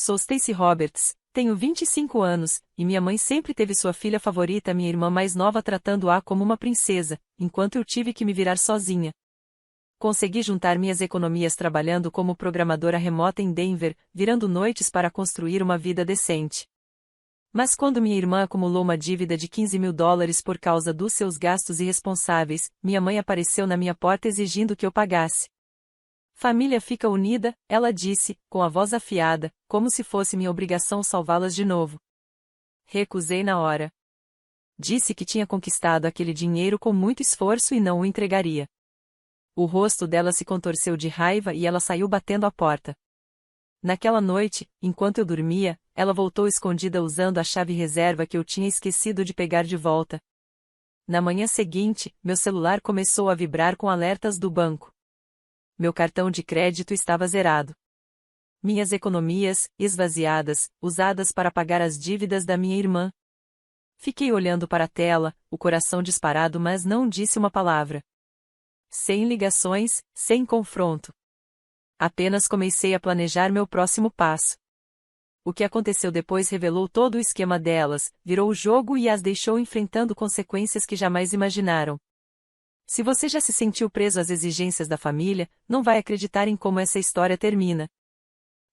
Sou Stacey Roberts, tenho 25 anos, e minha mãe sempre teve sua filha favorita, minha irmã mais nova, tratando-a como uma princesa, enquanto eu tive que me virar sozinha. Consegui juntar minhas economias trabalhando como programadora remota em Denver, virando noites para construir uma vida decente. Mas quando minha irmã acumulou uma dívida de $15.000 por causa dos seus gastos irresponsáveis, minha mãe apareceu na minha porta exigindo que eu pagasse. Família fica unida, ela disse, com a voz afiada, como se fosse minha obrigação salvá-las de novo. Recusei na hora. Disse que tinha conquistado aquele dinheiro com muito esforço e não o entregaria. O rosto dela se contorceu de raiva e ela saiu batendo a porta. Naquela noite, enquanto eu dormia, ela voltou escondida usando a chave reserva que eu tinha esquecido de pegar de volta. Na manhã seguinte, meu celular começou a vibrar com alertas do banco. Meu cartão de crédito estava zerado. Minhas economias, esvaziadas, usadas para pagar as dívidas da minha irmã. Fiquei olhando para a tela, o coração disparado, mas não disse uma palavra. Sem ligações, sem confronto. Apenas comecei a planejar meu próximo passo. O que aconteceu depois revelou todo o esquema delas, virou o jogo e as deixou enfrentando consequências que jamais imaginaram. Se você já se sentiu preso às exigências da família, não vai acreditar em como essa história termina.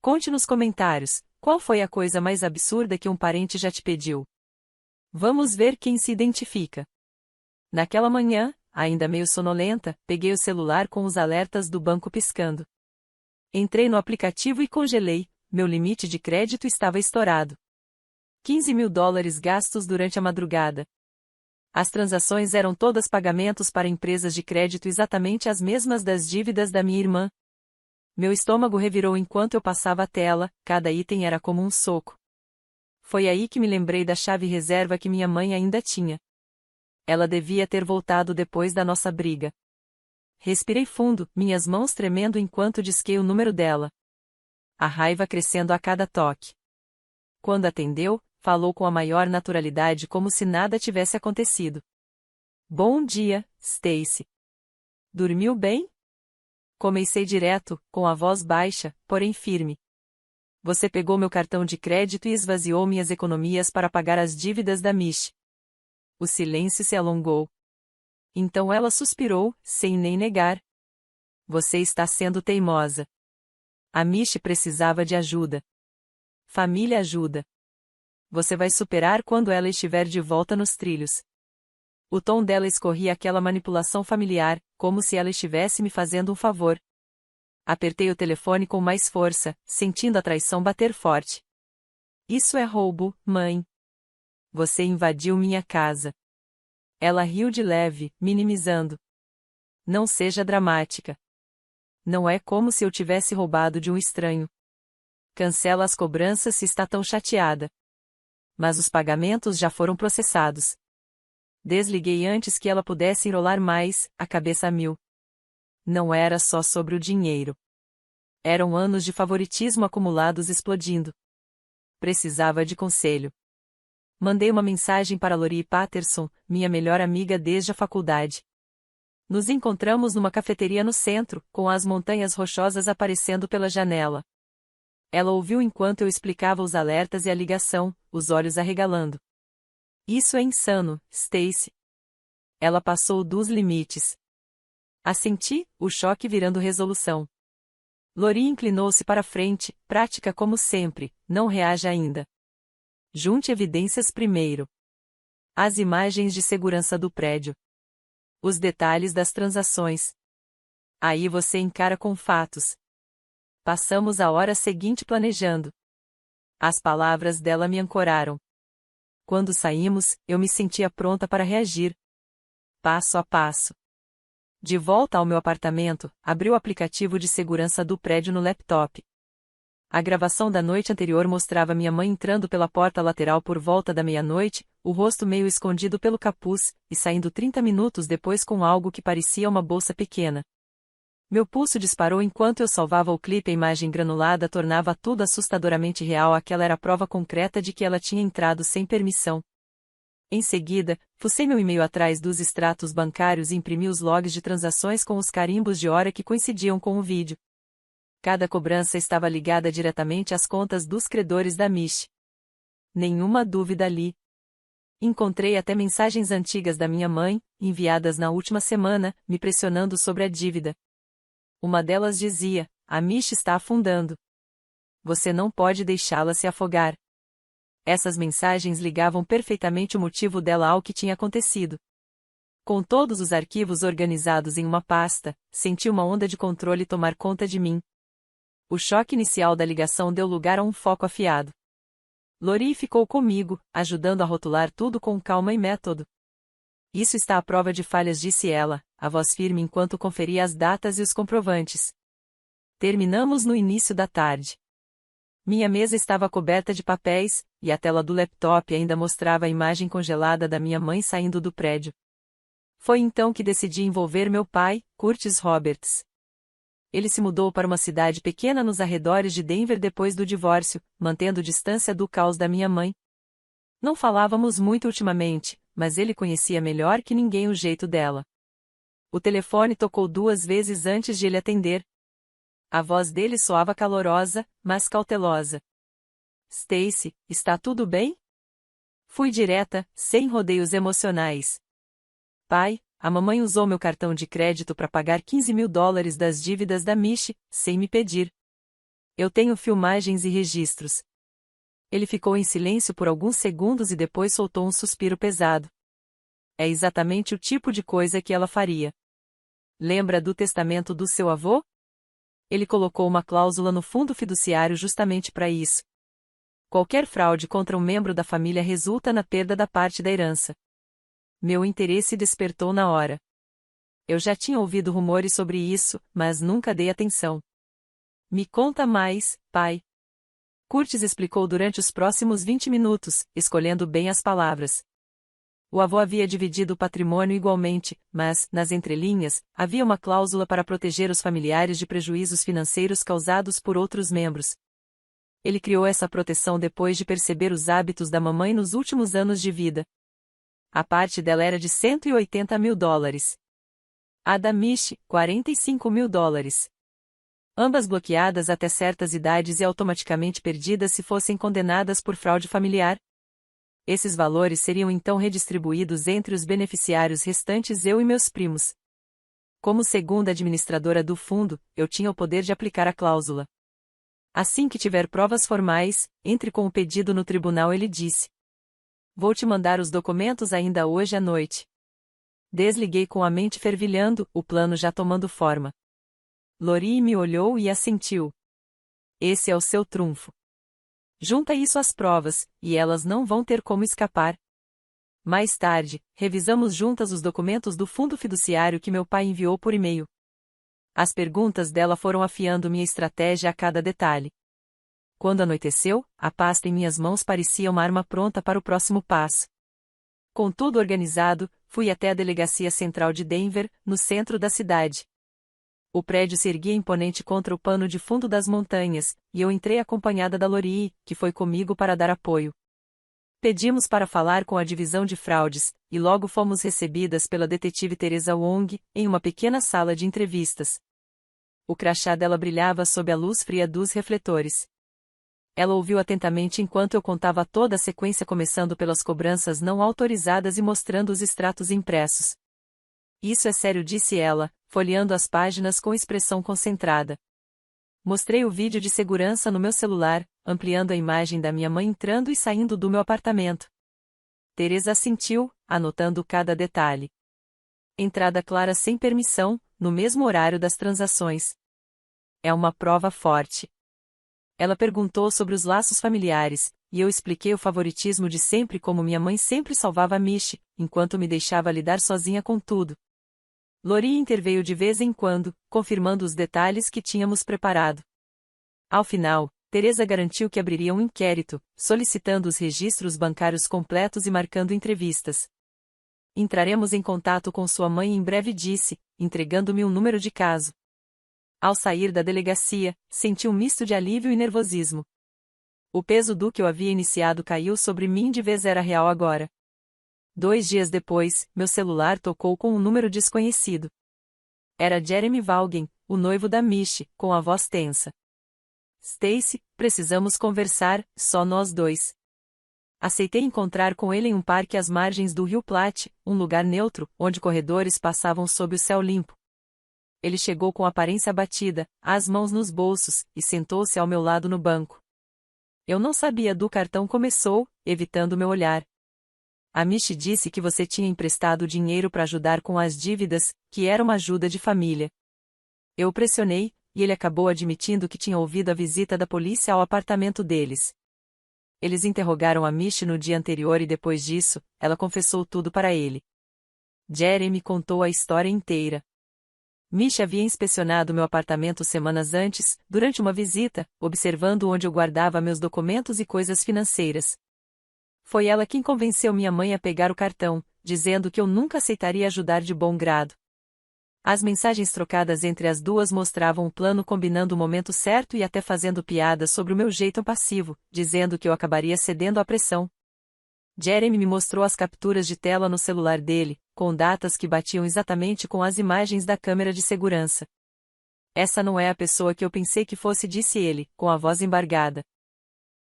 Conte nos comentários, qual foi a coisa mais absurda que um parente já te pediu? Vamos ver quem se identifica. Naquela manhã, ainda meio sonolenta, peguei o celular com os alertas do banco piscando. Entrei no aplicativo e congelei, meu limite de crédito estava estourado. $15.000 gastos durante a madrugada. As transações eram todas pagamentos para empresas de crédito, exatamente as mesmas das dívidas da minha irmã. Meu estômago revirou enquanto eu passava a tela, cada item era como um soco. Foi aí que me lembrei da chave reserva que minha mãe ainda tinha. Ela devia ter voltado depois da nossa briga. Respirei fundo, minhas mãos tremendo enquanto disquei o número dela. A raiva crescendo a cada toque. Quando atendeu, falou com a maior naturalidade como se nada tivesse acontecido. Bom dia, Stacey. Dormiu bem? Comecei direto, com a voz baixa, porém firme. Você pegou meu cartão de crédito e esvaziou minhas economias para pagar as dívidas da Mish. O silêncio se alongou. Então ela suspirou, sem nem negar. Você está sendo teimosa. A Mish precisava de ajuda. Família ajuda. Você vai superar quando ela estiver de volta nos trilhos. O tom dela escorria aquela manipulação familiar, como se ela estivesse me fazendo um favor. Apertei o telefone com mais força, sentindo a traição bater forte. Isso é roubo, mãe. Você invadiu minha casa. Ela riu de leve, minimizando. Não seja dramática. Não é como se eu tivesse roubado de um estranho. Cancela as cobranças se está tão chateada. Mas os pagamentos já foram processados. Desliguei antes que ela pudesse enrolar mais, a cabeça a mil. Não era só sobre o dinheiro. Eram anos de favoritismo acumulados explodindo. Precisava de conselho. Mandei uma mensagem para Lori Patterson, minha melhor amiga desde a faculdade. Nos encontramos numa cafeteria no centro, com as montanhas rochosas aparecendo pela janela. Ela ouviu enquanto eu explicava os alertas e a ligação, os olhos arregalando. Isso é insano, Stacey. Ela passou dos limites. Assenti, o choque virando resolução. Lori inclinou-se para frente, prática como sempre, não reaja ainda. Junte evidências primeiro. As imagens de segurança do prédio. Os detalhes das transações. Aí você encara com fatos. Passamos a hora seguinte planejando. As palavras dela me ancoraram. Quando saímos, eu me sentia pronta para reagir. Passo a passo. De volta ao meu apartamento, abri o aplicativo de segurança do prédio no laptop. A gravação da noite anterior mostrava minha mãe entrando pela porta lateral por volta da meia-noite, o rosto meio escondido pelo capuz, e saindo 30 minutos depois com algo que parecia uma bolsa pequena. Meu pulso disparou enquanto eu salvava o clipe. A imagem granulada tornava tudo assustadoramente real. Aquela era a prova concreta de que ela tinha entrado sem permissão. Em seguida, fucei meu e-mail atrás dos extratos bancários e imprimi os logs de transações com os carimbos de hora que coincidiam com o vídeo. Cada cobrança estava ligada diretamente às contas dos credores da Mish. Nenhuma dúvida ali. Encontrei até mensagens antigas da minha mãe, enviadas na última semana, me pressionando sobre a dívida. Uma delas dizia: a Mish está afundando. Você não pode deixá-la se afogar. Essas mensagens ligavam perfeitamente o motivo dela ao que tinha acontecido. Com todos os arquivos organizados em uma pasta, senti uma onda de controle tomar conta de mim. O choque inicial da ligação deu lugar a um foco afiado. Lori ficou comigo, ajudando a rotular tudo com calma e método. Isso está à prova de falhas, disse ela, a voz firme enquanto conferia as datas e os comprovantes. Terminamos no início da tarde. Minha mesa estava coberta de papéis, e a tela do laptop ainda mostrava a imagem congelada da minha mãe saindo do prédio. Foi então que decidi envolver meu pai, Curtis Roberts. Ele se mudou para uma cidade pequena nos arredores de Denver depois do divórcio, mantendo distância do caos da minha mãe. Não falávamos muito ultimamente, mas ele conhecia melhor que ninguém o jeito dela. O telefone tocou 2 vezes antes de ele atender. A voz dele soava calorosa, mas cautelosa. Stacy, está tudo bem? Fui direta, sem rodeios emocionais. Pai, a mamãe usou meu cartão de crédito para pagar $15.000 das dívidas da Mish, sem me pedir. Eu tenho filmagens e registros. Ele ficou em silêncio por alguns segundos e depois soltou um suspiro pesado. É exatamente o tipo de coisa que ela faria. Lembra do testamento do seu avô? Ele colocou uma cláusula no fundo fiduciário justamente para isso. Qualquer fraude contra um membro da família resulta na perda da parte da herança. Meu interesse despertou na hora. Eu já tinha ouvido rumores sobre isso, mas nunca dei atenção. Me conta mais, pai. Curtis explicou durante os próximos 20 minutos, escolhendo bem as palavras. O avô havia dividido o patrimônio igualmente, mas, nas entrelinhas, havia uma cláusula para proteger os familiares de prejuízos financeiros causados por outros membros. Ele criou essa proteção depois de perceber os hábitos da mamãe nos últimos anos de vida. A parte dela era de $180.000. A da Mish, $45.000. Ambas bloqueadas até certas idades e automaticamente perdidas se fossem condenadas por fraude familiar. Esses valores seriam então redistribuídos entre os beneficiários restantes, eu e meus primos. Como segunda administradora do fundo, eu tinha o poder de aplicar a cláusula. Assim que tiver provas formais, entre com o pedido no tribunal, ele disse. Vou te mandar os documentos ainda hoje à noite. Desliguei com a mente fervilhando, o plano já tomando forma. Lori me olhou e assentiu. Esse é o seu trunfo. Junta isso às provas, e elas não vão ter como escapar. Mais tarde, revisamos juntas os documentos do fundo fiduciário que meu pai enviou por e-mail. As perguntas dela foram afiando minha estratégia a cada detalhe. Quando anoiteceu, a pasta em minhas mãos parecia uma arma pronta para o próximo passo. Com tudo organizado, fui até a delegacia central de Denver, no centro da cidade. O prédio se erguia imponente contra o pano de fundo das montanhas, e eu entrei acompanhada da Lori, que foi comigo para dar apoio. Pedimos para falar com a divisão de fraudes, e logo fomos recebidas pela detetive Teresa Wong, em uma pequena sala de entrevistas. O crachá dela brilhava sob a luz fria dos refletores. Ela ouviu atentamente enquanto eu contava toda a sequência, começando pelas cobranças não autorizadas e mostrando os extratos impressos. Isso é sério, disse ela, folheando as páginas com expressão concentrada. Mostrei o vídeo de segurança no meu celular, ampliando a imagem da minha mãe entrando e saindo do meu apartamento. Teresa assentiu, anotando cada detalhe. Entrada clara sem permissão, no mesmo horário das transações. É uma prova forte. Ela perguntou sobre os laços familiares, e eu expliquei o favoritismo de sempre, como minha mãe sempre salvava a Mish, enquanto me deixava lidar sozinha com tudo. Lori interveio de vez em quando, confirmando os detalhes que tínhamos preparado. Ao final, Teresa garantiu que abriria um inquérito, solicitando os registros bancários completos e marcando entrevistas. Entraremos em contato com sua mãe em breve, disse, entregando-me um número de caso. Ao sair da delegacia, senti um misto de alívio e nervosismo. O peso do que eu havia iniciado caiu sobre mim de vez, era real agora. 2 dias depois, meu celular tocou com um número desconhecido. Era Jeremy Vaughan, o noivo da Mishi, com a voz tensa. Stacy, precisamos conversar, só nós dois. Aceitei encontrar com ele em um parque às margens do Rio Platte, um lugar neutro, onde corredores passavam sob o céu limpo. Ele chegou com aparência abatida, as mãos nos bolsos, e sentou-se ao meu lado no banco. Eu não sabia do cartão começou, evitando meu olhar. A Mishi disse que você tinha emprestado dinheiro para ajudar com as dívidas, que era uma ajuda de família. Eu o pressionei, e ele acabou admitindo que tinha ouvido a visita da polícia ao apartamento deles. Eles interrogaram a Mishi no dia anterior e depois disso, ela confessou tudo para ele. Jeremy contou a história inteira. Mishi havia inspecionado meu apartamento semanas antes, durante uma visita, observando onde eu guardava meus documentos e coisas financeiras. Foi ela quem convenceu minha mãe a pegar o cartão, dizendo que eu nunca aceitaria ajudar de bom grado. As mensagens trocadas entre as duas mostravam o plano combinando o momento certo e até fazendo piadas sobre o meu jeito passivo, dizendo que eu acabaria cedendo à pressão. Jeremy me mostrou as capturas de tela no celular dele, com datas que batiam exatamente com as imagens da câmera de segurança. Essa não é a pessoa que eu pensei que fosse, disse ele, com a voz embargada.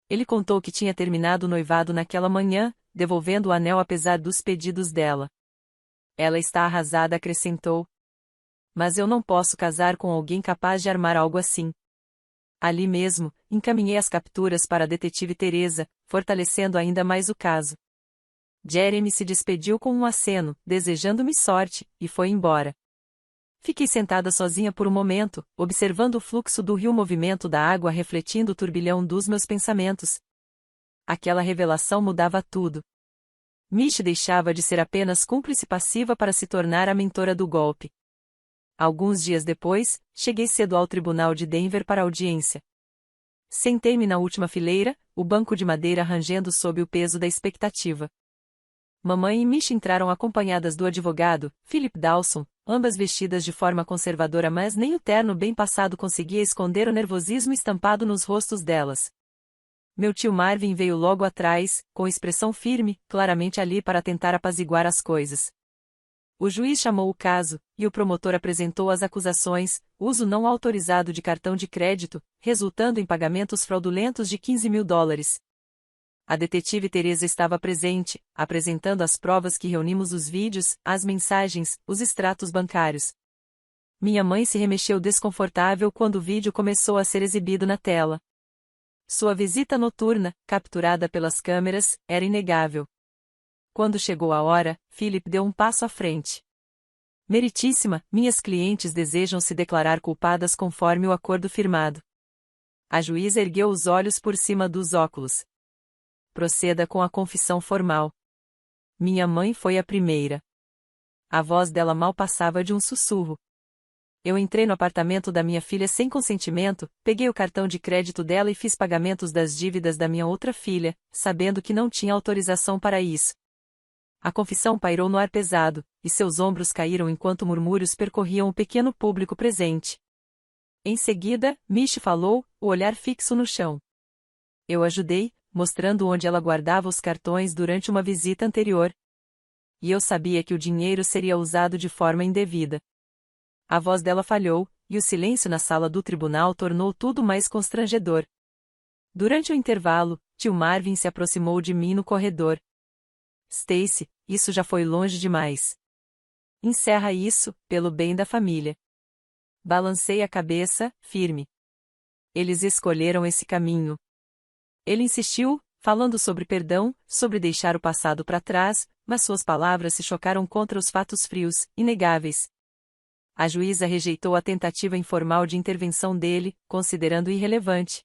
Ele contou que tinha terminado o noivado naquela manhã, devolvendo o anel apesar dos pedidos dela. Ela está arrasada, acrescentou. Mas eu não posso casar com alguém capaz de armar algo assim. Ali mesmo, encaminhei as capturas para a detetive Teresa, fortalecendo ainda mais o caso. Jeremy se despediu com um aceno, desejando-me sorte, e foi embora. Fiquei sentada sozinha por um momento, observando o fluxo do rio, o movimento da água refletindo o turbilhão dos meus pensamentos. Aquela revelação mudava tudo. Mishi deixava de ser apenas cúmplice passiva para se tornar a mentora do golpe. Alguns dias depois, cheguei cedo ao tribunal de Denver para a audiência. Sentei-me na última fileira, o banco de madeira rangendo sob o peso da expectativa. Mamãe e Mishi entraram acompanhadas do advogado, Philip Dawson, ambas vestidas de forma conservadora, mas nem o terno bem passado conseguia esconder o nervosismo estampado nos rostos delas. Meu tio Marvin veio logo atrás, com expressão firme, claramente ali para tentar apaziguar as coisas. O juiz chamou o caso, e o promotor apresentou as acusações: uso não autorizado de cartão de crédito, resultando em pagamentos fraudulentos de $15.000. A detetive Teresa estava presente, apresentando as provas que reunimos: os vídeos, as mensagens, os extratos bancários. Minha mãe se remexeu desconfortável quando o vídeo começou a ser exibido na tela. Sua visita noturna, capturada pelas câmeras, era inegável. Quando chegou a hora, Philip deu um passo à frente. Meritíssima, minhas clientes desejam se declarar culpadas conforme o acordo firmado. A juíza ergueu os olhos por cima dos óculos. Proceda com a confissão formal. Minha mãe foi a primeira. A voz dela mal passava de um sussurro. Eu entrei no apartamento da minha filha sem consentimento, peguei o cartão de crédito dela e fiz pagamentos das dívidas da minha outra filha, sabendo que não tinha autorização para isso. A confissão pairou no ar pesado, e seus ombros caíram enquanto murmúrios percorriam o pequeno público presente. Em seguida, Mishi falou, o olhar fixo no chão. Eu ajudei, mostrando onde ela guardava os cartões durante uma visita anterior. E eu sabia que o dinheiro seria usado de forma indevida. A voz dela falhou, e o silêncio na sala do tribunal tornou tudo mais constrangedor. Durante o intervalo, tio Marvin se aproximou de mim no corredor. Stacy, isso já foi longe demais. Encerra isso, pelo bem da família. Balancei a cabeça, firme. Eles escolheram esse caminho. Ele insistiu, falando sobre perdão, sobre deixar o passado para trás, mas suas palavras se chocaram contra os fatos frios, inegáveis. A juíza rejeitou a tentativa informal de intervenção dele, considerando irrelevante.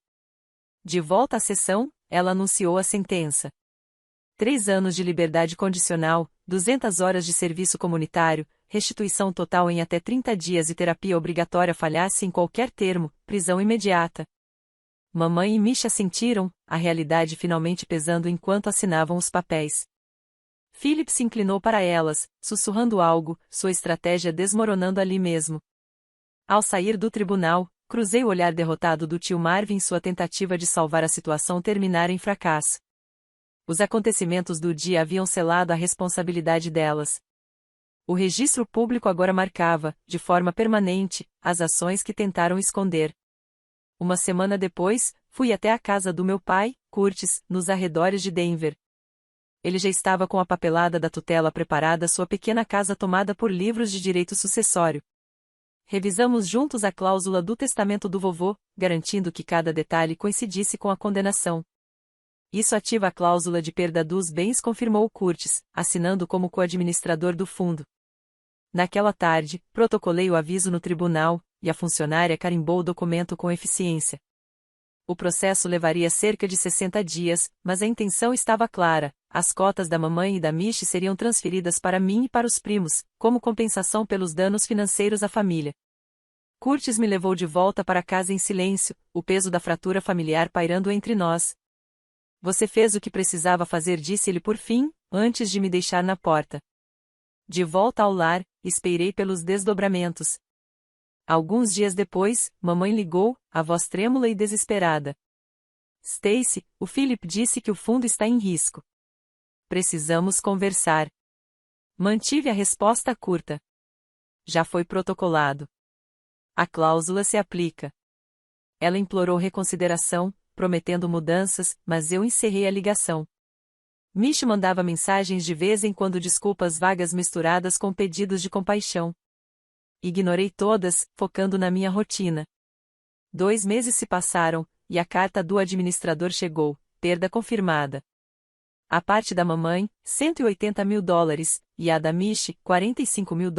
De volta à sessão, ela anunciou a sentença. 3 anos de liberdade condicional, 200 horas de serviço comunitário, restituição total em até 30 dias e terapia obrigatória falhasse em qualquer termo, prisão imediata. Mamãe e Misha sentiram, a realidade finalmente pesando enquanto assinavam os papéis. Philip se inclinou para elas, sussurrando algo, sua estratégia desmoronando ali mesmo. Ao sair do tribunal, cruzei o olhar derrotado do tio Marvin, sua tentativa de salvar a situação terminara em fracasso. Os acontecimentos do dia haviam selado a responsabilidade delas. O registro público agora marcava, de forma permanente, as ações que tentaram esconder. Uma semana depois, fui até a casa do meu pai, Curtis, nos arredores de Denver. Ele já estava com a papelada da tutela preparada, sua pequena casa tomada por livros de direito sucessório. Revisamos juntos a cláusula do testamento do vovô, garantindo que cada detalhe coincidisse com a condenação. Isso ativa a cláusula de perda dos bens, confirmou Curtis, assinando como coadministrador do fundo. Naquela tarde, protocolei o aviso no tribunal, e a funcionária carimbou o documento com eficiência. O processo levaria cerca de 60 dias, mas a intenção estava clara: as cotas da mamãe e da Michi seriam transferidas para mim e para os primos, como compensação pelos danos financeiros à família. Curtis me levou de volta para casa em silêncio, o peso da fratura familiar pairando entre nós. Você fez o que precisava fazer, disse ele por fim, antes de me deixar na porta. De volta ao lar, esperei pelos desdobramentos. Alguns dias depois, mamãe ligou, a voz trêmula e desesperada. Stacy, o Philip disse que o fundo está em risco. Precisamos conversar. Mantive a resposta curta. Já foi protocolado. A cláusula se aplica. Ela implorou reconsideração, prometendo mudanças, mas eu encerrei a ligação. Michi mandava mensagens de vez em quando, desculpas vagas misturadas com pedidos de compaixão. Ignorei todas, focando na minha rotina. 2 meses se passaram, e a carta do administrador chegou, perda confirmada. A parte da mamãe, $180 mil, e a da Michi, $45 mil,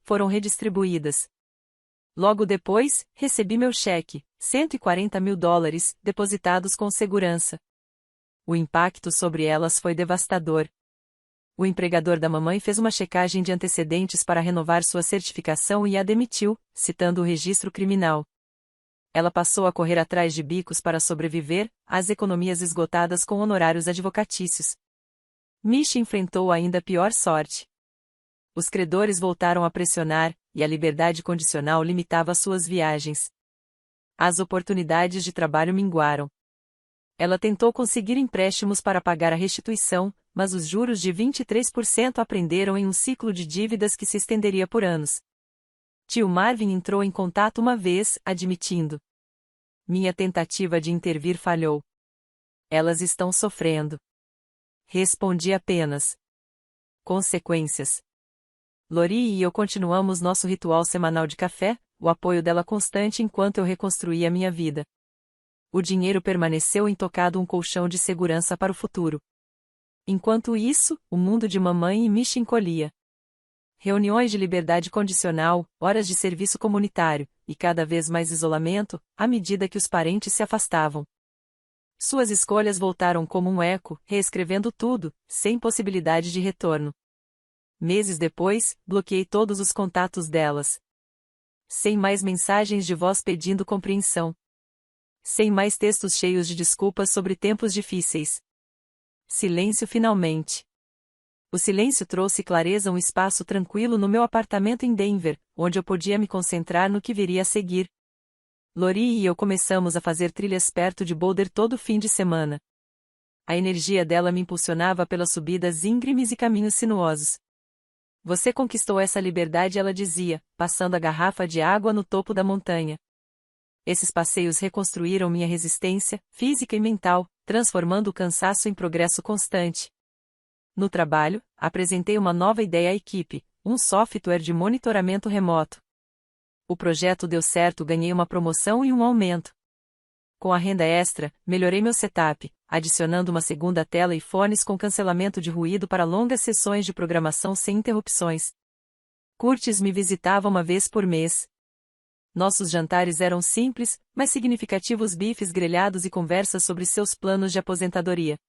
foram redistribuídas. Logo depois, recebi meu cheque, $140 mil, depositados com segurança. O impacto sobre elas foi devastador. O empregador da mamãe fez uma checagem de antecedentes para renovar sua certificação e a demitiu, citando o registro criminal. Ela passou a correr atrás de bicos para sobreviver, as economias esgotadas com honorários advocatícios. Michi enfrentou ainda pior sorte. Os credores voltaram a pressionar, e a liberdade condicional limitava suas viagens. As oportunidades de trabalho minguaram. Ela tentou conseguir empréstimos para pagar a restituição, mas os juros de 23% a prenderam em um ciclo de dívidas que se estenderia por anos. Tio Marvin entrou em contato uma vez, admitindo: minha tentativa de intervir falhou. Elas estão sofrendo. Respondi apenas: consequências. Lori e eu continuamos nosso ritual semanal de café, o apoio dela constante enquanto eu reconstruía minha vida. O dinheiro permaneceu intocado, um colchão de segurança para o futuro. Enquanto isso, o mundo de mamãe e Michi encolhia. Reuniões de liberdade condicional, horas de serviço comunitário, e cada vez mais isolamento, à medida que os parentes se afastavam. Suas escolhas voltaram como um eco, reescrevendo tudo, sem possibilidade de retorno. Meses depois, bloqueei todos os contatos delas. Sem mais mensagens de voz pedindo compreensão. Sem mais textos cheios de desculpas sobre tempos difíceis. Silêncio finalmente. O silêncio trouxe clareza, um espaço tranquilo no meu apartamento em Denver, onde eu podia me concentrar no que viria a seguir. Lori e eu começamos a fazer trilhas perto de Boulder todo fim de semana. A energia dela me impulsionava pelas subidas íngremes e caminhos sinuosos. Você conquistou essa liberdade, ela dizia, passando a garrafa de água no topo da montanha. Esses passeios reconstruíram minha resistência, física e mental, transformando o cansaço em progresso constante. No trabalho, apresentei uma nova ideia à equipe, um software de monitoramento remoto. O projeto deu certo, ganhei uma promoção e um aumento. Com a renda extra, melhorei meu setup, adicionando uma segunda tela e fones com cancelamento de ruído para longas sessões de programação sem interrupções. Curtis me visitava uma vez por mês. Nossos jantares eram simples, mas significativos: bifes grelhados e conversas sobre seus planos de aposentadoria.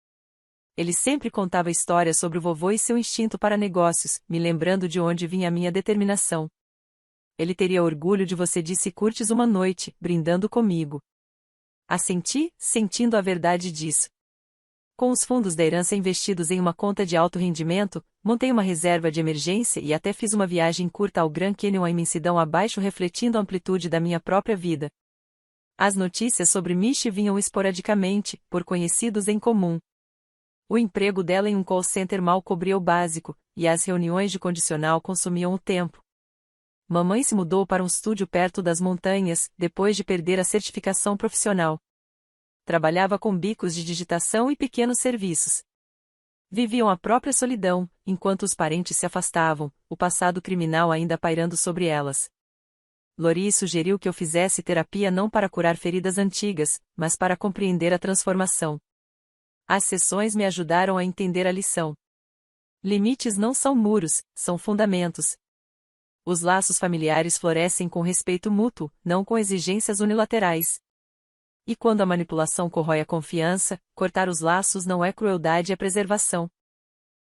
Ele sempre contava histórias sobre o vovô e seu instinto para negócios, me lembrando de onde vinha a minha determinação. Ele teria orgulho de você, disse Curtis uma noite, brindando comigo. Assenti, sentindo a verdade disso. Com os fundos da herança investidos em uma conta de alto rendimento, montei uma reserva de emergência e até fiz uma viagem curta ao Grand Canyon, a imensidão abaixo, refletindo a amplitude da minha própria vida. As notícias sobre Michi vinham esporadicamente, por conhecidos em comum. O emprego dela em um call center mal cobria o básico, e as reuniões de condicional consumiam o tempo. Mamãe se mudou para um estúdio perto das montanhas, depois de perder a certificação profissional. Trabalhava com bicos de digitação e pequenos serviços. Viviam a própria solidão, enquanto os parentes se afastavam, o passado criminal ainda pairando sobre elas. Lori sugeriu que eu fizesse terapia não para curar feridas antigas, mas para compreender a transformação. As sessões me ajudaram a entender a lição. Limites não são muros, são fundamentos. Os laços familiares florescem com respeito mútuo, não com exigências unilaterais. E quando a manipulação corrói a confiança, cortar os laços não é crueldade, é preservação.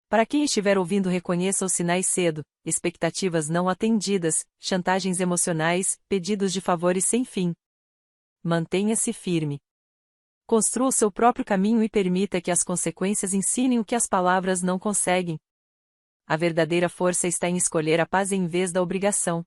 Para quem estiver ouvindo, reconheça os sinais cedo: expectativas não atendidas, chantagens emocionais, pedidos de favores sem fim. Mantenha-se firme. Construa o seu próprio caminho e permita que as consequências ensinem o que as palavras não conseguem. A verdadeira força está em escolher a paz em vez da obrigação.